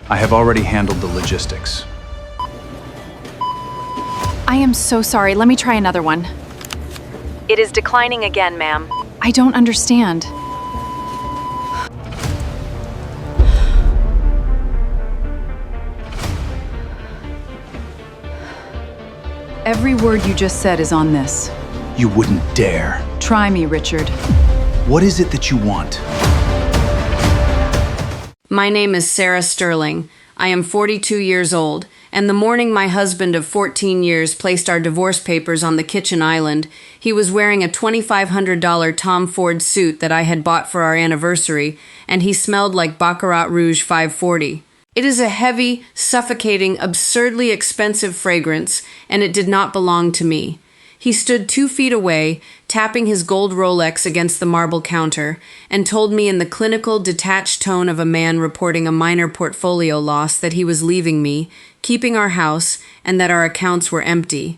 I have already handled the logistics. I am so sorry. Let me try another one. It is declining again, ma'am. I don't understand. Every word you just said is on this. You wouldn't dare. Try me, Richard. What is it that you want? My name is Sarah Sterling. I am 42 years old, and the morning my husband of 14 years placed our divorce papers on the kitchen island, he was wearing a $2,500 Tom Ford suit that I had bought for our anniversary, and he smelled like Baccarat Rouge 540. It is a heavy, suffocating, absurdly expensive fragrance, and it did not belong to me. He stood 2 feet away, tapping his gold Rolex against the marble counter, and told me in the clinical, detached tone of a man reporting a minor portfolio loss that he was leaving me, keeping our house, and that our accounts were empty.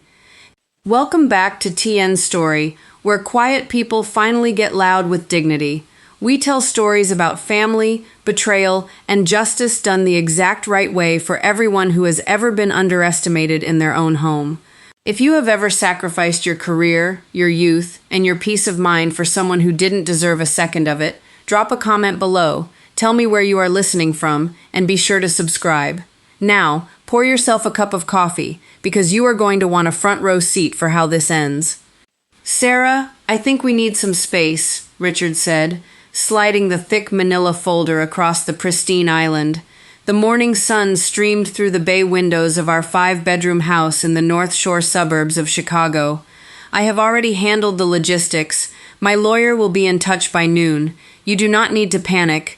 Welcome back to TN's Story, where quiet people finally get loud with dignity. We tell stories about family, betrayal, and justice done the exact right way for everyone who has ever been underestimated in their own home. If you have ever sacrificed your career, your youth, and your peace of mind for someone who didn't deserve a second of it, drop a comment below, tell me where you are listening from, and be sure to subscribe. Now, pour yourself a cup of coffee, because you are going to want a front row seat for how this ends. Sarah, I think we need some space, Richard said, sliding the thick manila folder across the pristine island. The morning sun streamed through the bay windows of our 5-bedroom house in the North Shore suburbs of Chicago. I have already handled the logistics. My lawyer will be in touch by noon. You do not need to panic.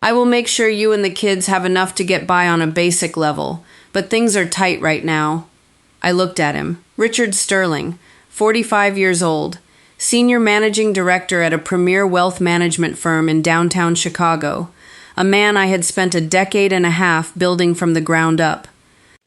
I will make sure you and the kids have enough to get by on a basic level, but things are tight right now. I looked at him. Richard Sterling, 45 years old, senior managing director at a premier wealth management firm in downtown Chicago. A man I had spent a decade and a half building from the ground up.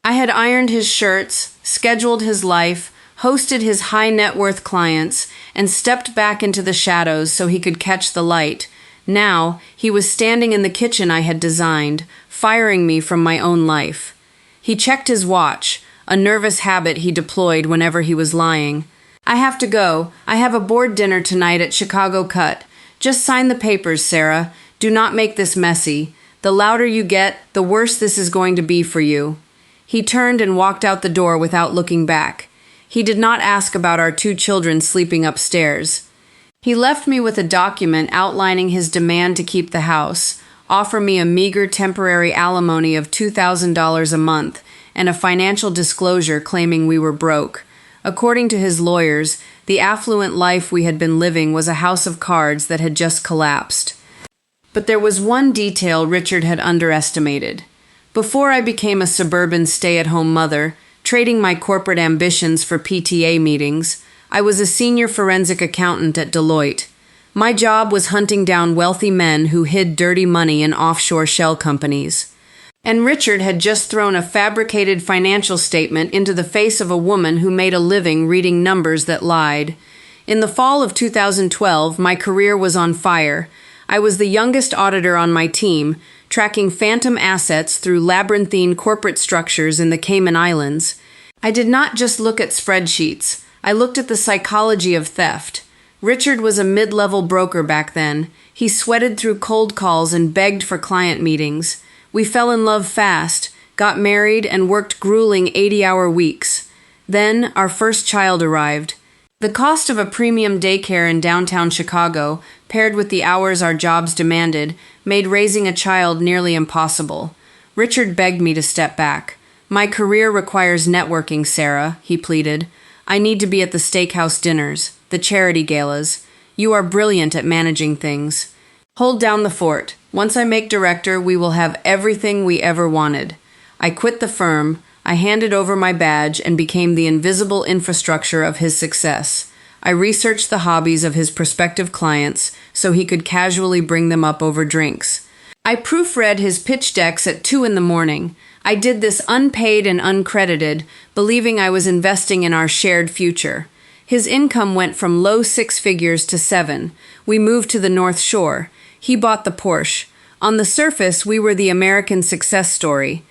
I had ironed his shirts, scheduled his life, hosted his high net worth clients, and stepped back into the shadows so he could catch the light. Now, he was standing in the kitchen I had designed, firing me from my own life. He checked his watch, a nervous habit he deployed whenever he was lying. I have to go. I have a board dinner tonight at Chicago Cut. Just sign the papers, Sarah. Do not make this messy. The louder you get, the worse this is going to be for you. He turned and walked out the door without looking back. He did not ask about our 2 children sleeping upstairs. He left me with a document outlining his demand to keep the house, offer me a meager temporary alimony of $2,000 a month, and a financial disclosure claiming we were broke. According to his lawyers, the affluent life we had been living was a house of cards that had just collapsed. But there was one detail Richard had underestimated. Before I became a suburban stay-at-home mother, trading my corporate ambitions for PTA meetings, I was a senior forensic accountant at Deloitte. My job was hunting down wealthy men who hid dirty money in offshore shell companies. And Richard had just thrown a fabricated financial statement into the face of a woman who made a living reading numbers that lied. In the fall of 2012, my career was on fire. I was the youngest auditor on my team, tracking phantom assets through labyrinthine corporate structures in the Cayman Islands. I did not just look at spreadsheets. I looked at the psychology of theft. Richard was a mid-level broker back then. He sweated through cold calls and begged for client meetings. We fell in love fast, got married, and worked grueling 80-hour weeks. Then our first child arrived. The cost of a premium daycare in downtown Chicago, paired with the hours our jobs demanded, made raising a child nearly impossible. Richard begged me to step back. My career requires networking, Sarah, he pleaded. I need to be at the steakhouse dinners, the charity galas. You are brilliant at managing things. Hold down the fort. Once I make director, we will have everything we ever wanted. I quit the firm. I handed over my badge and became the invisible infrastructure of his success. I researched the hobbies of his prospective clients so he could casually bring them up over drinks. I proofread his pitch decks at 2 a.m. I did this unpaid and uncredited, believing I was investing in our shared future. His income went from low 6 figures to 7. We moved to the North Shore. He bought the Porsche. On the surface, we were the American success story.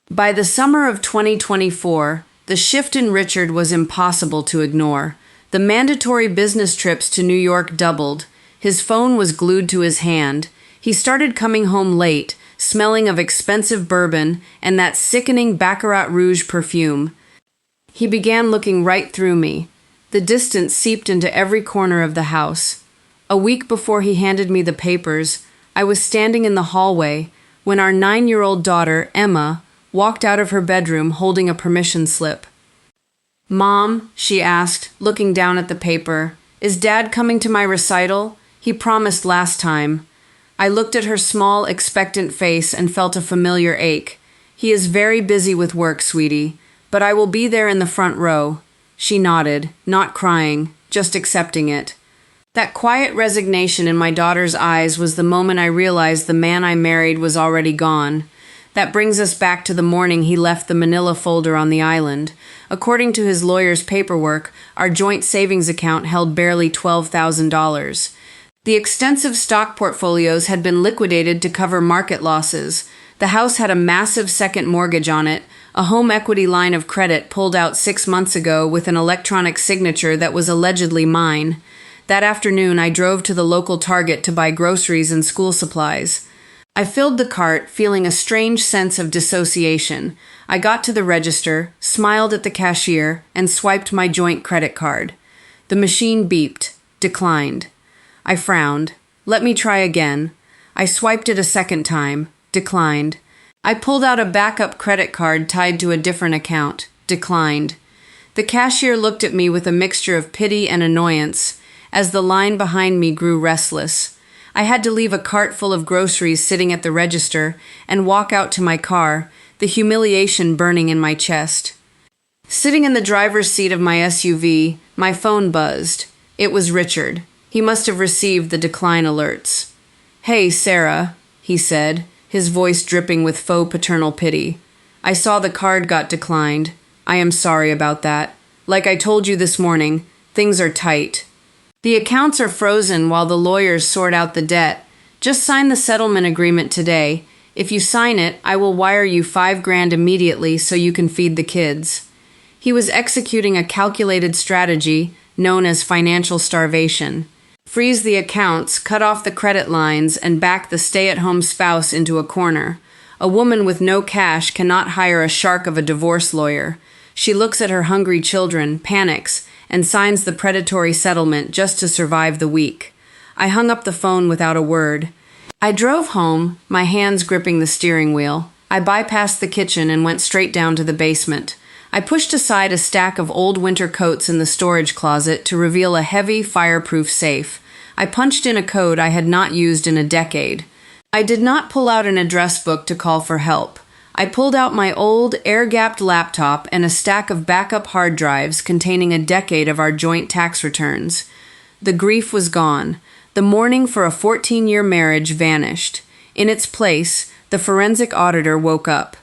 By the summer of 2024, the shift in Richard was impossible to ignore. The mandatory business trips to New York doubled. His phone was glued to his hand. He started coming home late, smelling of expensive bourbon and that sickening Baccarat Rouge perfume. He began looking right through me. The distance seeped into every corner of the house. A week before he handed me the papers, I was standing in the hallway when our 9-year-old daughter, Emma, walked out of her bedroom holding a permission slip. "Mom," she asked, looking down at the paper, "is Dad coming to my recital? He promised last time." I looked at her small, expectant face and felt a familiar ache. "He is very busy with work, sweetie, but I will be there in the front row." She nodded, not crying, just accepting it. That quiet resignation in my daughter's eyes was the moment I realized the man I married was already gone. That brings us back to the morning he left the manila folder on the island. According to his lawyer's paperwork, our joint savings account held barely $12,000. The extensive stock portfolios had been liquidated to cover market losses. The house had a massive second mortgage on it, a home equity line of credit pulled out 6 months ago with an electronic signature that was allegedly mine. That afternoon, I drove to the local Target to buy groceries and school supplies. I filled the cart, feeling a strange sense of dissociation. I got to the register, smiled at the cashier, and swiped my joint credit card. The machine beeped, declined. I frowned. "Let me try again." I swiped it a second time, declined. I pulled out a backup credit card tied to a different account, declined. The cashier looked at me with a mixture of pity and annoyance as the line behind me grew restless. I had to leave a cart full of groceries sitting at the register and walk out to my car, the humiliation burning in my chest. Sitting in the driver's seat of my SUV, my phone buzzed. It was Richard. He must have received the decline alerts. "Hey, Sarah," he said, his voice dripping with faux paternal pity. "I saw the card got declined. I am sorry about that. Like I told you this morning, things are tight. The accounts are frozen while the lawyers sort out the debt. Just sign the settlement agreement today. If you sign it, I will wire you $5,000 immediately so you can feed the kids." He was executing a calculated strategy known as financial starvation. Freeze the accounts, cut off the credit lines, and back the stay-at-home spouse into a corner. A woman with no cash cannot hire a shark of a divorce lawyer. She looks at her hungry children, panics, and signs the predatory settlement just to survive the week. I hung up the phone without a word. I drove home, my hands gripping the steering wheel. I bypassed the kitchen and went straight down to the basement. I pushed aside a stack of old winter coats in the storage closet to reveal a heavy, fireproof safe. I punched in a code I had not used in a decade. I did not pull out an address book to call for help. I pulled out my old, air-gapped laptop and a stack of backup hard drives containing a decade of our joint tax returns. The grief was gone. The mourning for a 14-year marriage vanished. In its place, the forensic auditor woke up.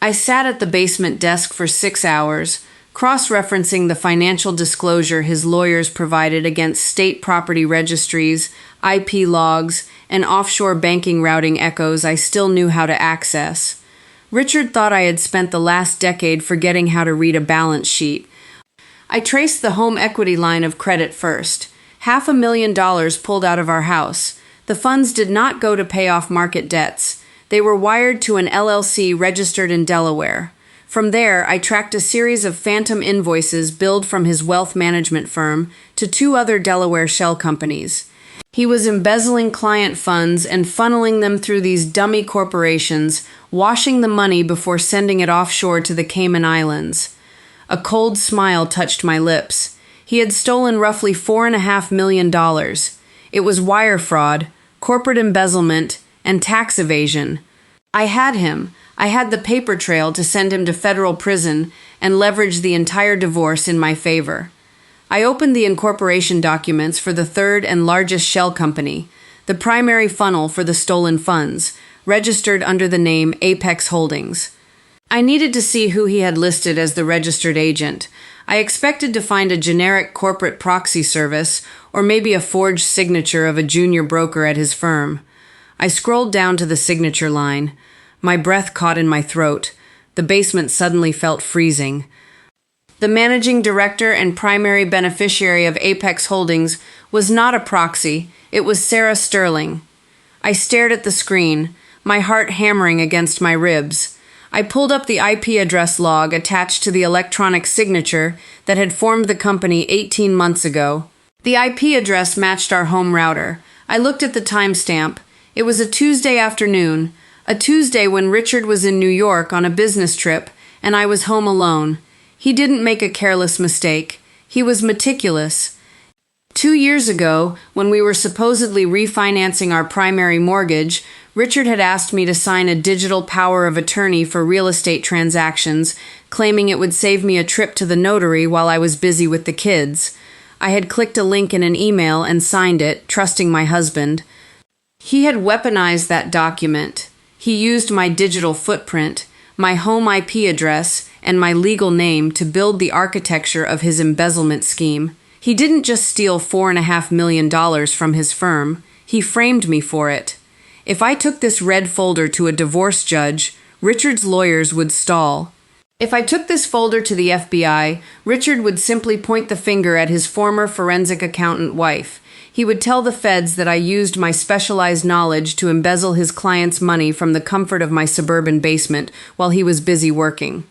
I sat at the basement desk for 6 hours, cross-referencing the financial disclosure his lawyers provided against state property registries, IP logs, and offshore banking routing echoes I still knew how to access. Richard thought I had spent the last decade forgetting how to read a balance sheet. I traced the home equity line of credit first. $500,000 pulled out of our house. The funds did not go to pay off market debts. They were wired to an LLC registered in Delaware. From there, I tracked a series of phantom invoices billed from his wealth management firm to 2 other Delaware shell companies. He was embezzling client funds and funneling them through these dummy corporations, washing the money before sending it offshore to the Cayman Islands. A cold smile touched my lips. He had stolen roughly $4.5 million. It was wire fraud, corporate embezzlement, and tax evasion. I had him. I had the paper trail to send him to federal prison and leverage the entire divorce in my favor. I opened the incorporation documents for the third and largest shell company, the primary funnel for the stolen funds, registered under the name Apex Holdings. I needed to see who he had listed as the registered agent. I expected to find a generic corporate proxy service or maybe a forged signature of a junior broker at his firm. I scrolled down to the signature line. My breath caught in my throat. The basement suddenly felt freezing. The managing director and primary beneficiary of Apex Holdings was not a proxy. It was Sarah Sterling. I stared at the screen, my heart hammering against my ribs. I pulled up the IP address log attached to the electronic signature that had formed the company 18 months ago. The IP address matched our home router. I looked at the timestamp. It was a Tuesday afternoon, a Tuesday when Richard was in New York on a business trip, and I was home alone. He didn't make a careless mistake. He was meticulous. 2 years ago, when we were supposedly refinancing our primary mortgage, Richard had asked me to sign a digital power of attorney for real estate transactions, claiming it would save me a trip to the notary while I was busy with the kids. I had clicked a link in an email and signed it, trusting my husband. He had weaponized that document. He used my digital footprint, my home IP address, and my legal name to build the architecture of his embezzlement scheme. He didn't just steal $4.5 million from his firm. He framed me for it. If I took this red folder to a divorce judge, Richard's lawyers would stall. If I took this folder to the FBI, Richard would simply point the finger at his former forensic accountant wife. He would tell the feds that I used my specialized knowledge to embezzle his client's money from the comfort of my suburban basement while he was busy working.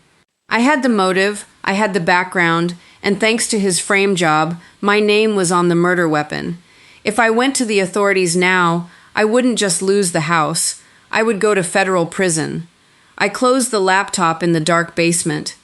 I had the motive, I had the background, and thanks to his frame job, my name was on the murder weapon. If I went to the authorities now, I wouldn't just lose the house. I would go to federal prison. I closed the laptop in the dark basement.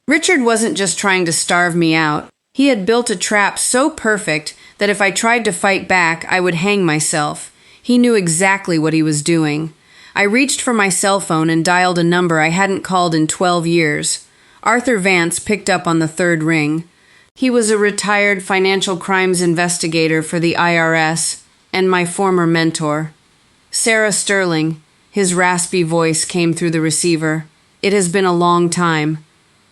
Richard wasn't just trying to starve me out. He had built a trap so perfect that if I tried to fight back, I would hang myself. He knew exactly what he was doing. I reached for my cell phone and dialed a number I hadn't called in 12 years. Arthur Vance picked up on the third ring. He was a retired financial crimes investigator for the IRS and my former mentor. Sarah Sterling, his raspy voice came through the receiver. It has been a long time.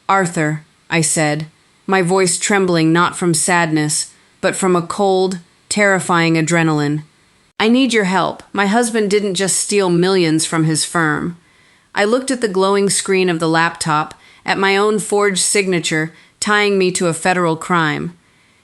Arthur, I said, my voice trembling not from sadness, but from a cold, terrifying adrenaline. I need your help. My husband didn't just steal millions from his firm. I looked at the glowing screen of the laptop, at my own forged signature, tying me to a federal crime.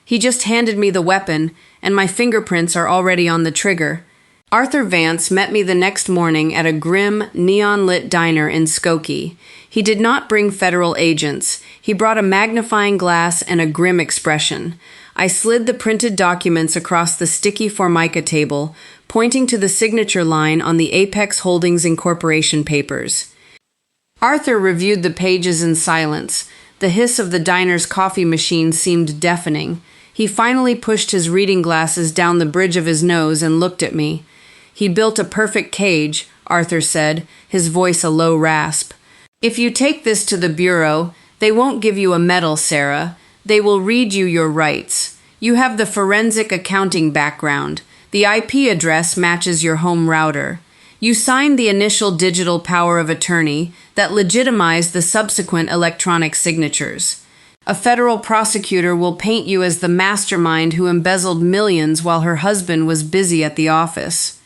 He just handed me the weapon, and my fingerprints are already on the trigger. Arthur Vance met me the next morning at a grim, neon-lit diner in Skokie. He did not bring federal agents. He brought a magnifying glass and a grim expression. I slid the printed documents across the sticky Formica table, pointing to the signature line on the Apex Holdings Incorporation papers. Arthur reviewed the pages in silence. The hiss of the diner's coffee machine seemed deafening. He finally pushed his reading glasses down the bridge of his nose and looked at me. He built a perfect cage, Arthur said, his voice a low rasp. If you take this to the bureau, they won't give you a medal, Sarah. They will read you your rights. You have the forensic accounting background. The IP address matches your home router. You signed the initial digital power of attorney that legitimized the subsequent electronic signatures. A federal prosecutor will paint you as the mastermind who embezzled millions while her husband was busy at the office.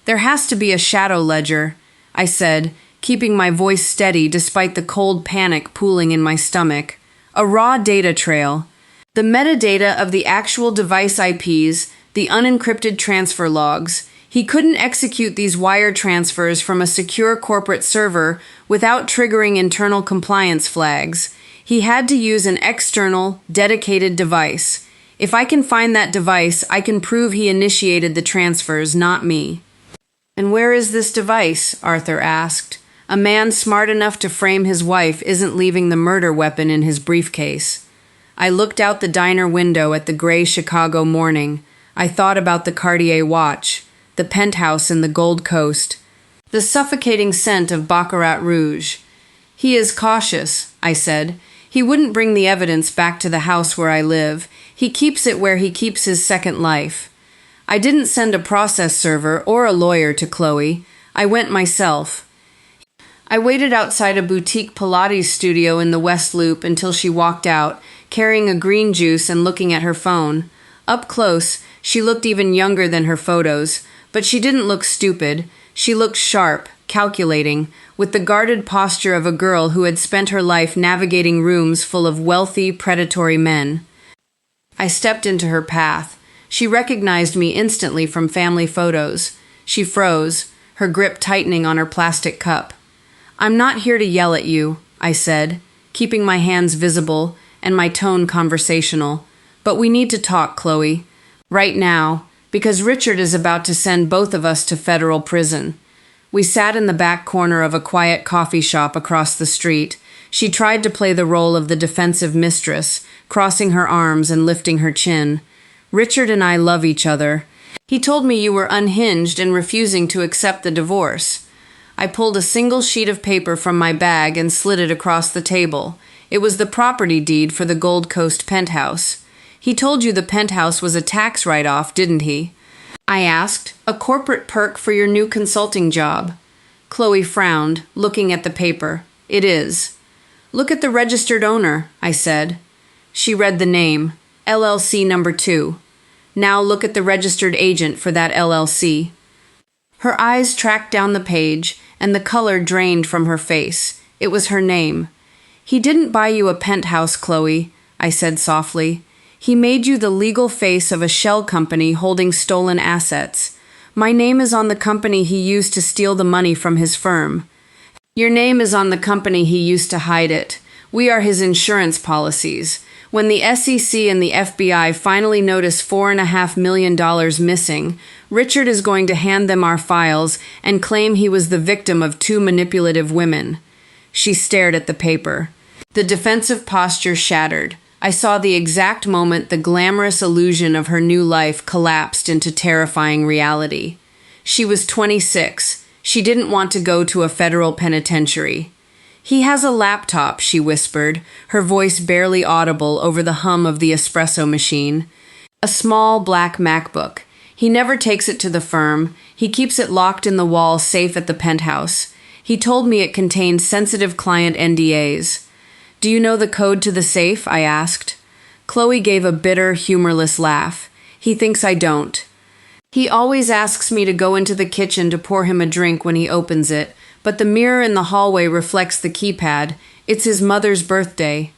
There has to be a shadow ledger, I said, keeping my voice steady despite the cold panic pooling in my stomach. A raw data trail. The metadata of the actual device IPs, the unencrypted transfer logs. He couldn't execute these wire transfers from a secure corporate server without triggering internal compliance flags. He had to use an external, dedicated device. If I can find that device, I can prove he initiated the transfers, not me. And where is this device? Arthur asked. A man smart enough to frame his wife isn't leaving the murder weapon in his briefcase. I looked out the diner window at the gray Chicago morning. I thought about the Cartier watch, the penthouse in the Gold Coast, the suffocating scent of Baccarat Rouge. He is cautious, I said. He wouldn't bring the evidence back to the house where I live. He keeps it where he keeps his second life. I didn't send a process server or a lawyer to Chloe. I went myself. I waited outside a boutique Pilates studio in the West Loop until she walked out, carrying a green juice and looking at her phone. Up close, she looked even younger than her photos, but she didn't look stupid. She looked sharp, calculating, with the guarded posture of a girl who had spent her life navigating rooms full of wealthy, predatory men. I stepped into her path. She recognized me instantly from family photos. She froze, her grip tightening on her plastic cup. "I'm not here to yell at you," I said, keeping my hands visible and my tone conversational. "But we need to talk, Chloe. Right now, because Richard is about to send both of us to federal prison." We sat in the back corner of a quiet coffee shop across the street. She tried to play the role of the defensive mistress, crossing her arms and lifting her chin. "Richard and I love each other. He told me you were unhinged and refusing to accept the divorce." I pulled a single sheet of paper from my bag and slid it across the table. It was the property deed for the Gold Coast penthouse. "He told you the penthouse was a tax write-off, didn't he?" I asked. "A corporate perk for your new consulting job." Chloe frowned, looking at the paper. "It is." "Look at the registered owner," I said. She read the name, LLC number 2. "Now look at the registered agent for that LLC." Her eyes tracked down the page, and the color drained from her face. It was her name. "He didn't buy you a penthouse, Chloe," I said softly. "He made you the legal face of a shell company holding stolen assets. My name is on the company he used to steal the money from his firm. Your name is on the company he used to hide it. We are his insurance policies. When the SEC and the FBI finally notice $4.5 million missing, Richard is going to hand them our files and claim he was the victim of 2 manipulative women." She stared at the paper. The defensive posture shattered. I saw the exact moment the glamorous illusion of her new life collapsed into terrifying reality. She was 26. She didn't want to go to a federal penitentiary. "He has a laptop," she whispered, her voice barely audible over the hum of the espresso machine. "A small black MacBook. He never takes it to the firm. He keeps it locked in the wall safe at the penthouse. He told me it contained sensitive client NDAs. "Do you know the code to the safe?" I asked. Chloe gave a bitter, humorless laugh. "He thinks I don't. He always asks me to go into the kitchen to pour him a drink when he opens it, but the mirror in the hallway reflects the keypad. It's his mother's birthday."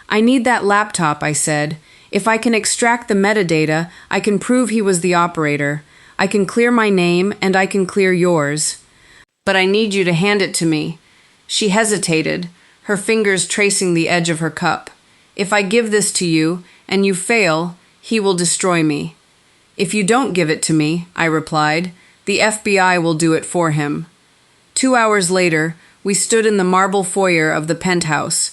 "I need that laptop," I said. "If I can extract the metadata, I can prove he was the operator. I can clear my name, and I can clear yours. But I need you to hand it to me." She hesitated, her fingers tracing the edge of her cup. "If I give this to you, and you fail, he will destroy me." "If you don't give it to me," I replied, "the FBI will do it for him." 2 hours later, we stood in the marble foyer of the penthouse.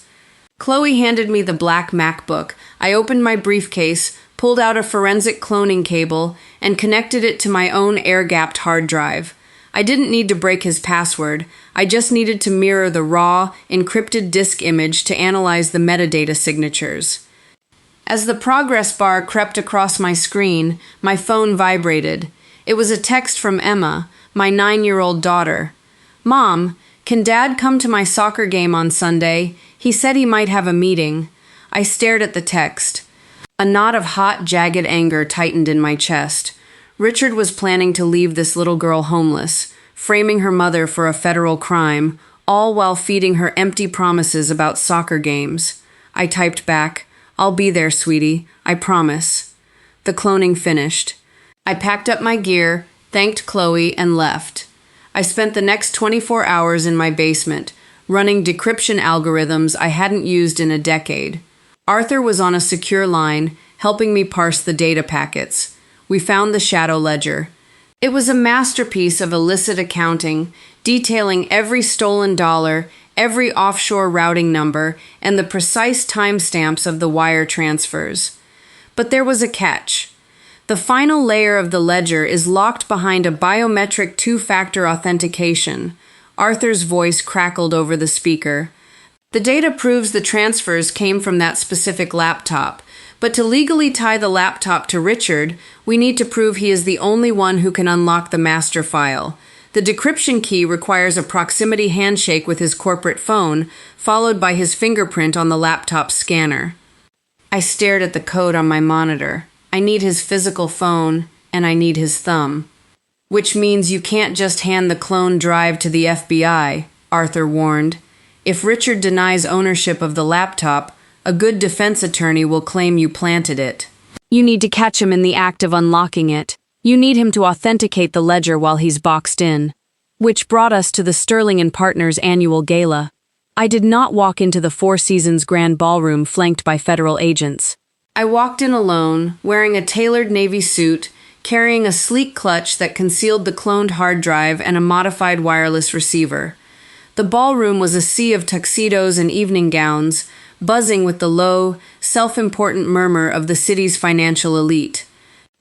Chloe handed me the black MacBook. I opened my briefcase, pulled out a forensic cloning cable, and connected it to my own air-gapped hard drive. I didn't need to break his password. I just needed to mirror the raw, encrypted disk image to analyze the metadata signatures. As the progress bar crept across my screen, my phone vibrated. It was a text from Emma, my 9-year-old daughter. "Mom, can Dad come to my soccer game on Sunday? He said he might have a meeting." I stared at the text. A knot of hot, jagged anger tightened in my chest. Richard was planning to leave this little girl homeless, framing her mother for a federal crime, all while feeding her empty promises about soccer games. I typed back, "I'll be there, sweetie. I promise." The cloning finished. I packed up my gear, thanked Chloe, and left. I spent the next 24 hours in my basement, running decryption algorithms I hadn't used in a decade. Arthur was on a secure line, helping me parse the data packets. We found the shadow ledger. It was a masterpiece of illicit accounting, detailing every stolen dollar, every offshore routing number, and the precise timestamps of the wire transfers. But there was a catch. The final layer of the ledger is locked behind a biometric 2-factor authentication. Arthur's voice crackled over the speaker. The data proves the transfers came from that specific laptop, but to legally tie the laptop to Richard, we need to prove he is the only one who can unlock the master file. The decryption key requires a proximity handshake with his corporate phone, followed by his fingerprint on the laptop scanner. I stared at the code on my monitor. I need his physical phone, and I need his thumb. Which means you can't just hand the clone drive to the FBI, Arthur warned. If Richard denies ownership of the laptop, a good defense attorney will claim you planted it. You need to catch him in the act of unlocking it. You need him to authenticate the ledger while he's boxed in. Which brought us to the Sterling and Partners annual gala. I did not walk into the Four Seasons Grand Ballroom flanked by federal agents. I walked in alone, wearing a tailored navy suit, carrying a sleek clutch that concealed the cloned hard drive and a modified wireless receiver. The ballroom was a sea of tuxedos and evening gowns, buzzing with the low, self-important murmur of the city's financial elite.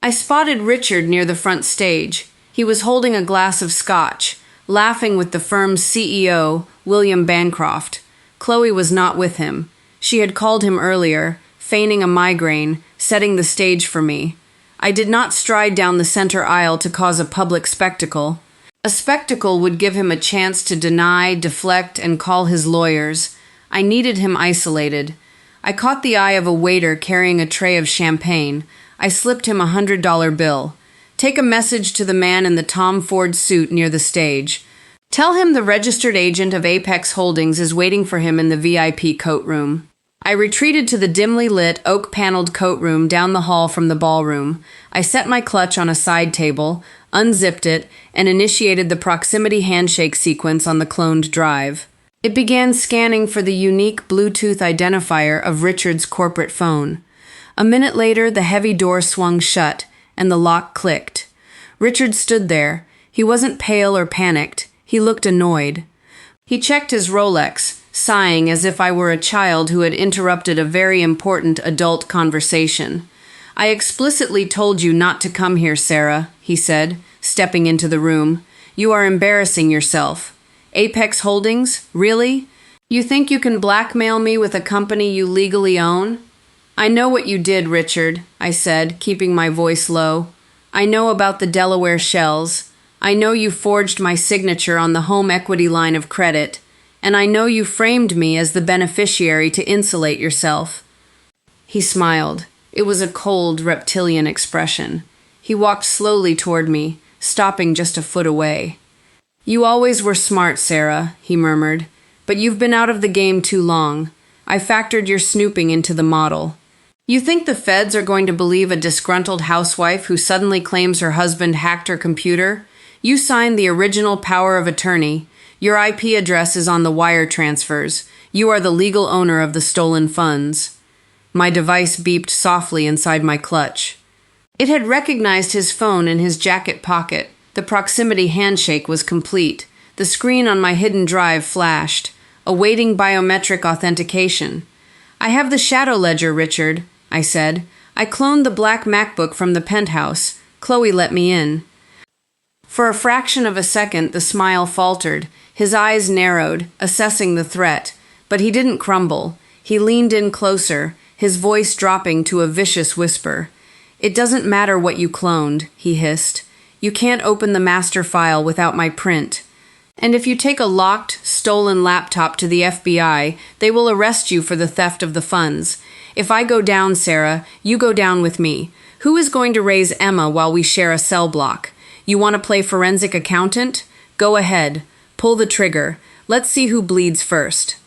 I spotted Richard near the front stage. He was holding a glass of scotch, laughing with the firm's CEO, William Bancroft. Chloe was not with him. She had called him earlier, feigning a migraine, setting the stage for me. I did not stride down the center aisle to cause a public spectacle. A spectacle would give him a chance to deny, deflect, and call his lawyers. I needed him isolated. I caught the eye of a waiter carrying a tray of champagne. I slipped him $100 bill. Take a message to the man in the Tom Ford suit near the stage. Tell him the registered agent of Apex Holdings is waiting for him in the VIP coat room. I retreated to the dimly lit, oak-paneled coat room down the hall from the ballroom. I set my clutch on a side table, unzipped it, and initiated the proximity handshake sequence on the cloned drive. It began scanning for the unique Bluetooth identifier of Richard's corporate phone. A minute later, the heavy door swung shut, and the lock clicked. Richard stood there. He wasn't pale or panicked. He looked annoyed. He checked his Rolex, sighing as if I were a child who had interrupted a very important adult conversation. I explicitly told you not to come here, Sarah, he said, stepping into the room. You are embarrassing yourself. Apex Holdings? Really? You think you can blackmail me with a company you legally own? I know what you did, Richard, I said, keeping my voice low. I know about the Delaware shells. I know you forged my signature on the home equity line of credit. And I know you framed me as the beneficiary to insulate yourself. He smiled. It was a cold, reptilian expression. He walked slowly toward me, stopping just a foot away. You always were smart, Sarah, he murmured, but you've been out of the game too long. I factored your snooping into the model. You think the feds are going to believe a disgruntled housewife who suddenly claims her husband hacked her computer? You signed the original power of attorney. Your IP address is on the wire transfers. You are the legal owner of the stolen funds. My device beeped softly inside my clutch. It had recognized his phone in his jacket pocket. The proximity handshake was complete. The screen on my hidden drive flashed, awaiting biometric authentication. I have the shadow ledger, Richard, I said. I cloned the black MacBook from the penthouse. Chloe let me in. For a fraction of a second, the smile faltered. His eyes narrowed, assessing the threat. But he didn't crumble. He leaned in closer, his voice dropping to a vicious whisper. It doesn't matter what you cloned, he hissed. You can't open the master file without my print. And if you take a locked, stolen laptop to the FBI, they will arrest you for the theft of the funds. If I go down, Sarah, you go down with me. Who is going to raise Emma while we share a cell block? You want to play forensic accountant? Go ahead. Pull the trigger. Let's see who bleeds first.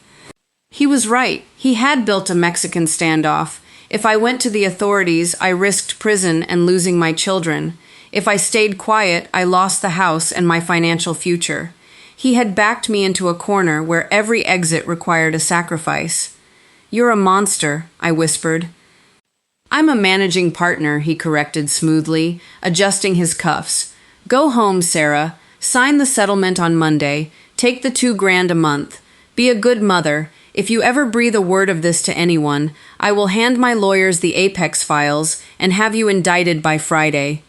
He was right. He had built a Mexican standoff. If I went to the authorities, I risked prison and losing my children. If I stayed quiet, I lost the house and my financial future. He had backed me into a corner where every exit required a sacrifice. You're a monster, I whispered. I'm a managing partner, he corrected smoothly, adjusting his cuffs. Go home, Sarah. Sign the settlement on Monday. Take the $2,000 a month. Be a good mother. If you ever breathe a word of this to anyone, I will hand my lawyers the Apex files and have you indicted by Friday.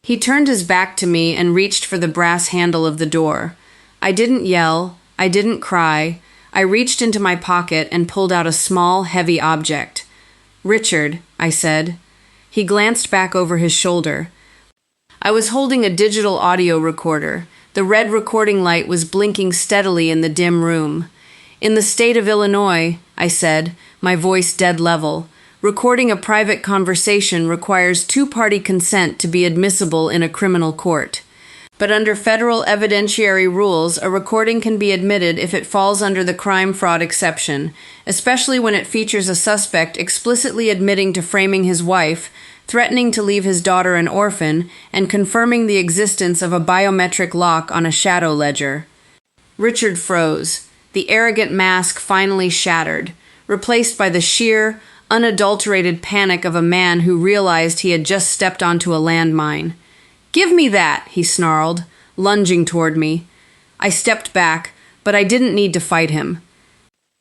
He turned his back to me and reached for the brass handle of the door. I didn't yell. I didn't cry. I reached into my pocket and pulled out a small, heavy object. Richard, I said. He glanced back over his shoulder. I was holding a digital audio recorder. The red recording light was blinking steadily in the dim room. In the state of Illinois, I said, my voice dead level, recording a private conversation requires two-party consent to be admissible in a criminal court. but under federal evidentiary rules, a recording can be admitted if it falls under the crime fraud exception, especially when it features a suspect explicitly admitting to framing his wife, threatening to leave his daughter an orphan, and confirming the existence of a biometric lock on a shadow ledger. Richard froze. The arrogant mask finally shattered, replaced by the sheer, unadulterated panic of a man who realized he had just stepped onto a landmine. "Give me that," he snarled, lunging toward me. I stepped back, but I didn't need to fight him.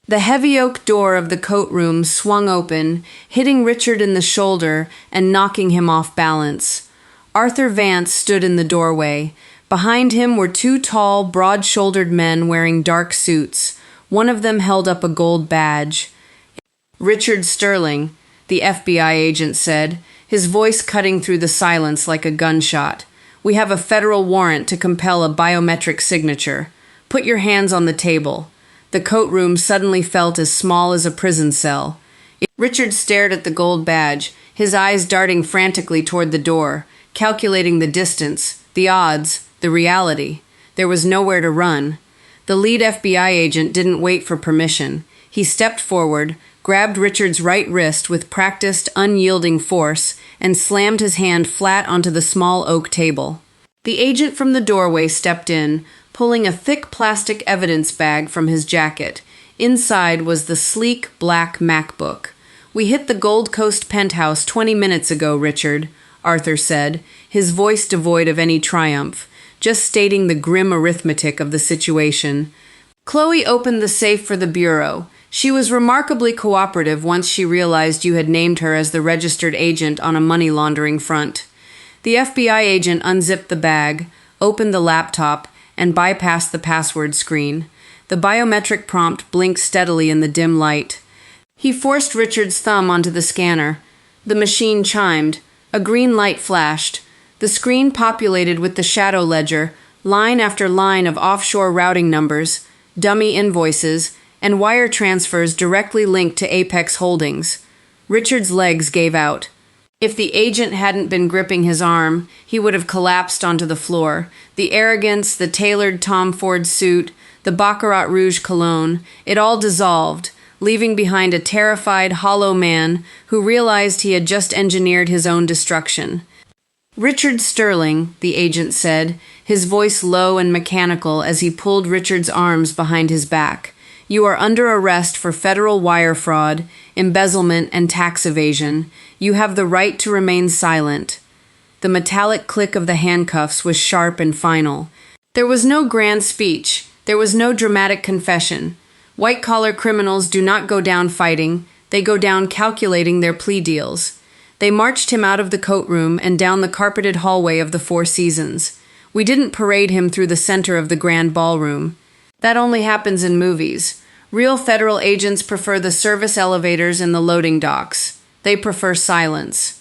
The heavy oak door of the coat room swung open, hitting Richard in the shoulder and knocking him off balance. Arthur Vance stood in the doorway. Behind him were two tall, broad-shouldered men wearing dark suits. One of them held up a gold badge. "Richard Sterling," the FBI agent said, his voice cutting through the silence like a gunshot. "We have a federal warrant to compel a biometric signature. Put your hands on the table." The coat room suddenly felt as small as a prison cell. Richard stared at the gold badge, his eyes darting frantically toward the door, calculating the distance, the odds, the reality. There was nowhere to run. The lead FBI agent didn't wait for permission. He stepped forward, grabbed Richard's right wrist with practiced, unyielding force, and slammed his hand flat onto the small oak table. The agent from the doorway stepped in, pulling a thick plastic evidence bag from his jacket. Inside was the sleek, black MacBook. "We hit the Gold Coast penthouse 20 minutes ago, Richard," Arthur said, his voice devoid of any triumph, just stating the grim arithmetic of the situation. "Chloe opened the safe for the bureau. She was remarkably cooperative once she realized you had named her as the registered agent on a money laundering front." The FBI agent unzipped the bag, opened the laptop, and bypassed the password screen. The biometric prompt blinked steadily in the dim light. He forced Richard's thumb onto the scanner. The machine chimed. A green light flashed. The screen populated with the shadow ledger, line after line of offshore routing numbers, dummy invoices, and wire transfers directly linked to Apex Holdings. Richard's legs gave out. If the agent hadn't been gripping his arm, he would have collapsed onto the floor. The arrogance, the tailored Tom Ford suit, the Baccarat Rouge cologne, it all dissolved, leaving behind a terrified, hollow man who realized he had just engineered his own destruction. "Richard Sterling," the agent said, his voice low and mechanical as he pulled Richard's arms behind his back. "You are under arrest for federal wire fraud, embezzlement, and tax evasion. You have the right to remain silent." The metallic click of the handcuffs was sharp and final. There was no grand speech. There was no dramatic confession. White-collar criminals do not go down fighting. They go down calculating their plea deals. They marched him out of the coat room and down the carpeted hallway of the Four Seasons. We didn't parade him through the center of the grand ballroom. That only happens in movies. Real federal agents prefer the service elevators in the loading docks. They prefer silence.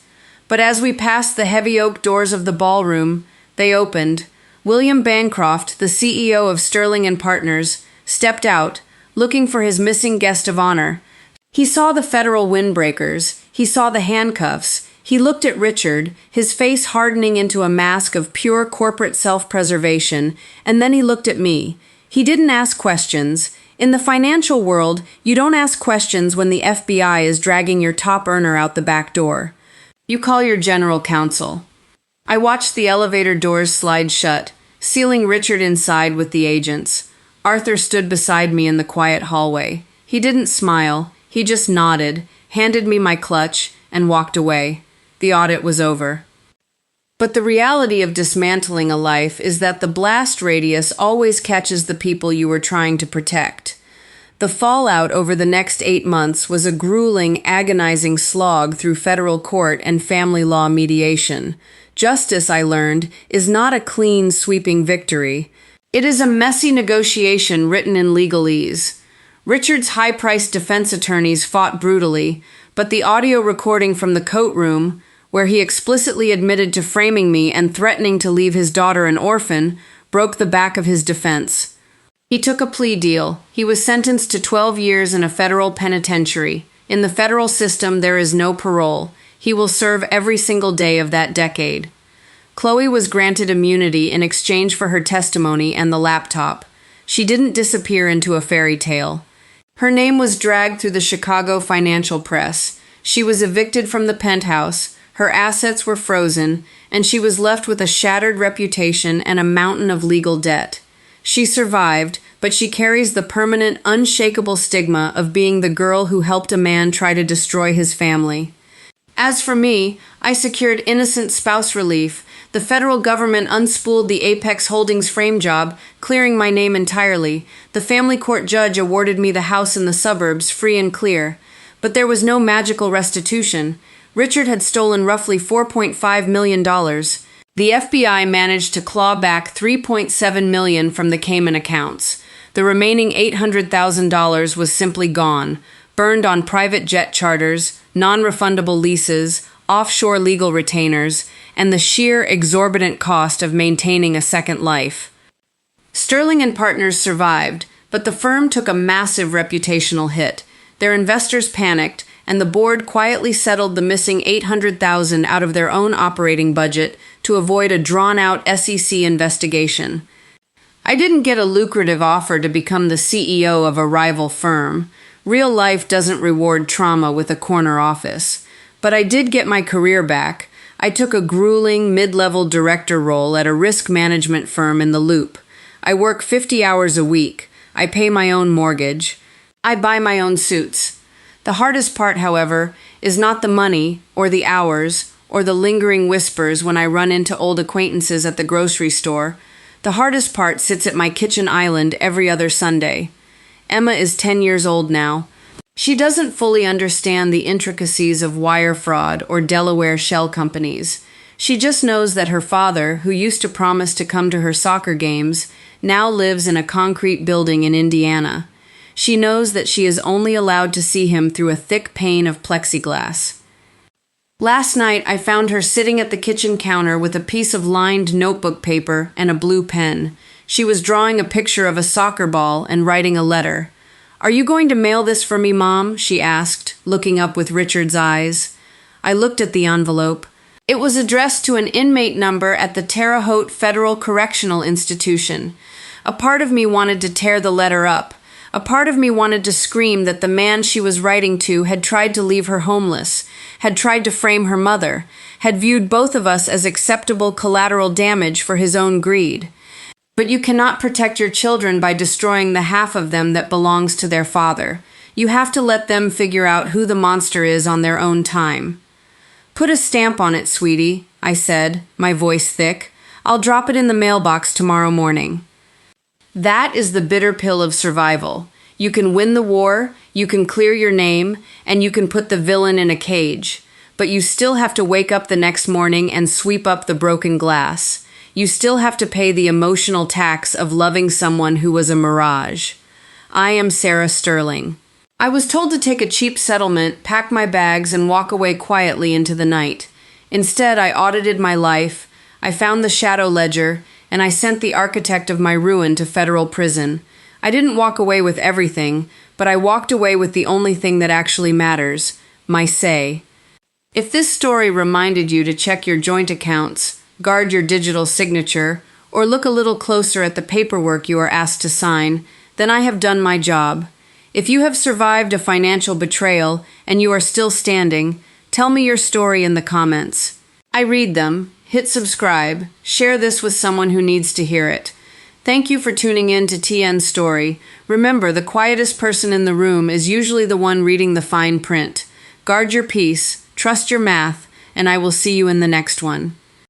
But as we passed the heavy oak doors of the ballroom, they opened. William Bancroft, the CEO of Sterling and Partners, stepped out, looking for his missing guest of honor. He saw the federal windbreakers. He saw the handcuffs. He looked at Richard, his face hardening into a mask of pure corporate self-preservation, and then he looked at me. He didn't ask questions. In the financial world, you don't ask questions when the FBI is dragging your top earner out the back door. You call your general counsel. I watched the elevator doors slide shut, sealing Richard inside with the agents. Arthur stood beside me in the quiet hallway. He didn't smile. He just nodded, handed me my clutch, and walked away. The audit was over. But the reality of dismantling a life is that the blast radius always catches the people you were trying to protect. The fallout over the next 8 months was a grueling, agonizing slog through federal court and family law mediation. Justice, I learned, is not a clean, sweeping victory. It is a messy negotiation written in legalese. Richard's high-priced defense attorneys fought brutally, but the audio recording from the coat room, where he explicitly admitted to framing me and threatening to leave his daughter an orphan, broke the back of his defense. He took a plea deal. He was sentenced to 12 years in a federal penitentiary. In the federal system, there is no parole. He will serve every single day of that decade. Chloe was granted immunity in exchange for her testimony and the laptop. She didn't disappear into a fairy tale. Her name was dragged through the Chicago financial press. She was evicted from the penthouse, her assets were frozen, and she was left with a shattered reputation and a mountain of legal debt. She survived, but she carries the permanent, unshakable stigma of being the girl who helped a man try to destroy his family. As for me, I secured innocent spouse relief. The federal government unspooled the Apex Holdings frame job, clearing my name entirely. The family court judge awarded me the house in the suburbs, free and clear. But there was no magical restitution. Richard had stolen roughly $4.5 million. The FBI managed to claw back $3.7 million from the Cayman accounts. The remaining $800,000 was simply gone, burned on private jet charters, non-refundable leases, offshore legal retainers, and the sheer exorbitant cost of maintaining a second life. Sterling and Partners survived, but the firm took a massive reputational hit. Their investors panicked, and the board quietly settled the missing $800,000 out of their own operating budget to avoid a drawn-out SEC investigation. I didn't get a lucrative offer to become the CEO of a rival firm. Real life doesn't reward trauma with a corner office. But I did get my career back. I took a grueling mid-level director role at a risk management firm in the Loop. I work 50 hours a week. I pay my own mortgage. I buy my own suits. The hardest part, however, is not the money or the hours or the lingering whispers when I run into old acquaintances at the grocery store. The hardest part sits at my kitchen island every other Sunday. Emma is 10 years old now. She doesn't fully understand the intricacies of wire fraud or Delaware shell companies. She just knows that her father, who used to promise to come to her soccer games, now lives in a concrete building in Indiana. She knows that she is only allowed to see him through a thick pane of plexiglass. Last night, I found her sitting at the kitchen counter with a piece of lined notebook paper and a blue pen. She was drawing a picture of a soccer ball and writing a letter. "Are you going to mail this for me, Mom?" she asked, looking up with Richard's eyes. I looked at the envelope. It was addressed to an inmate number at the Terre Haute Federal Correctional Institution. A part of me wanted to tear the letter up. A part of me wanted to scream that the man she was writing to had tried to leave her homeless, had tried to frame her mother, had viewed both of us as acceptable collateral damage for his own greed. But you cannot protect your children by destroying the half of them that belongs to their father. You have to let them figure out who the monster is on their own time. "Put a stamp on it, sweetie," I said, my voice thick. "I'll drop it in the mailbox tomorrow morning." That is the bitter pill of survival. You can win the war, you can clear your name, and you can put the villain in a cage. But you still have to wake up the next morning and sweep up the broken glass. You still have to pay the emotional tax of loving someone who was a mirage. I am Sarah Sterling. I was told to take a cheap settlement, pack my bags, and walk away quietly into the night. Instead, I audited my life, I found the shadow ledger, and I sent the architect of my ruin to federal prison. I didn't walk away with everything, but I walked away with the only thing that actually matters, my say. If this story reminded you to check your joint accounts, guard your digital signature, or look a little closer at the paperwork you are asked to sign, then I have done my job. If you have survived a financial betrayal and you are still standing, tell me your story in the comments. I read them. Hit subscribe. Share this with someone who needs to hear it. Thank you for tuning in to TN's story. Remember, the quietest person in the room is usually the one reading the fine print. Guard your peace, trust your math, and I will see you in the next one.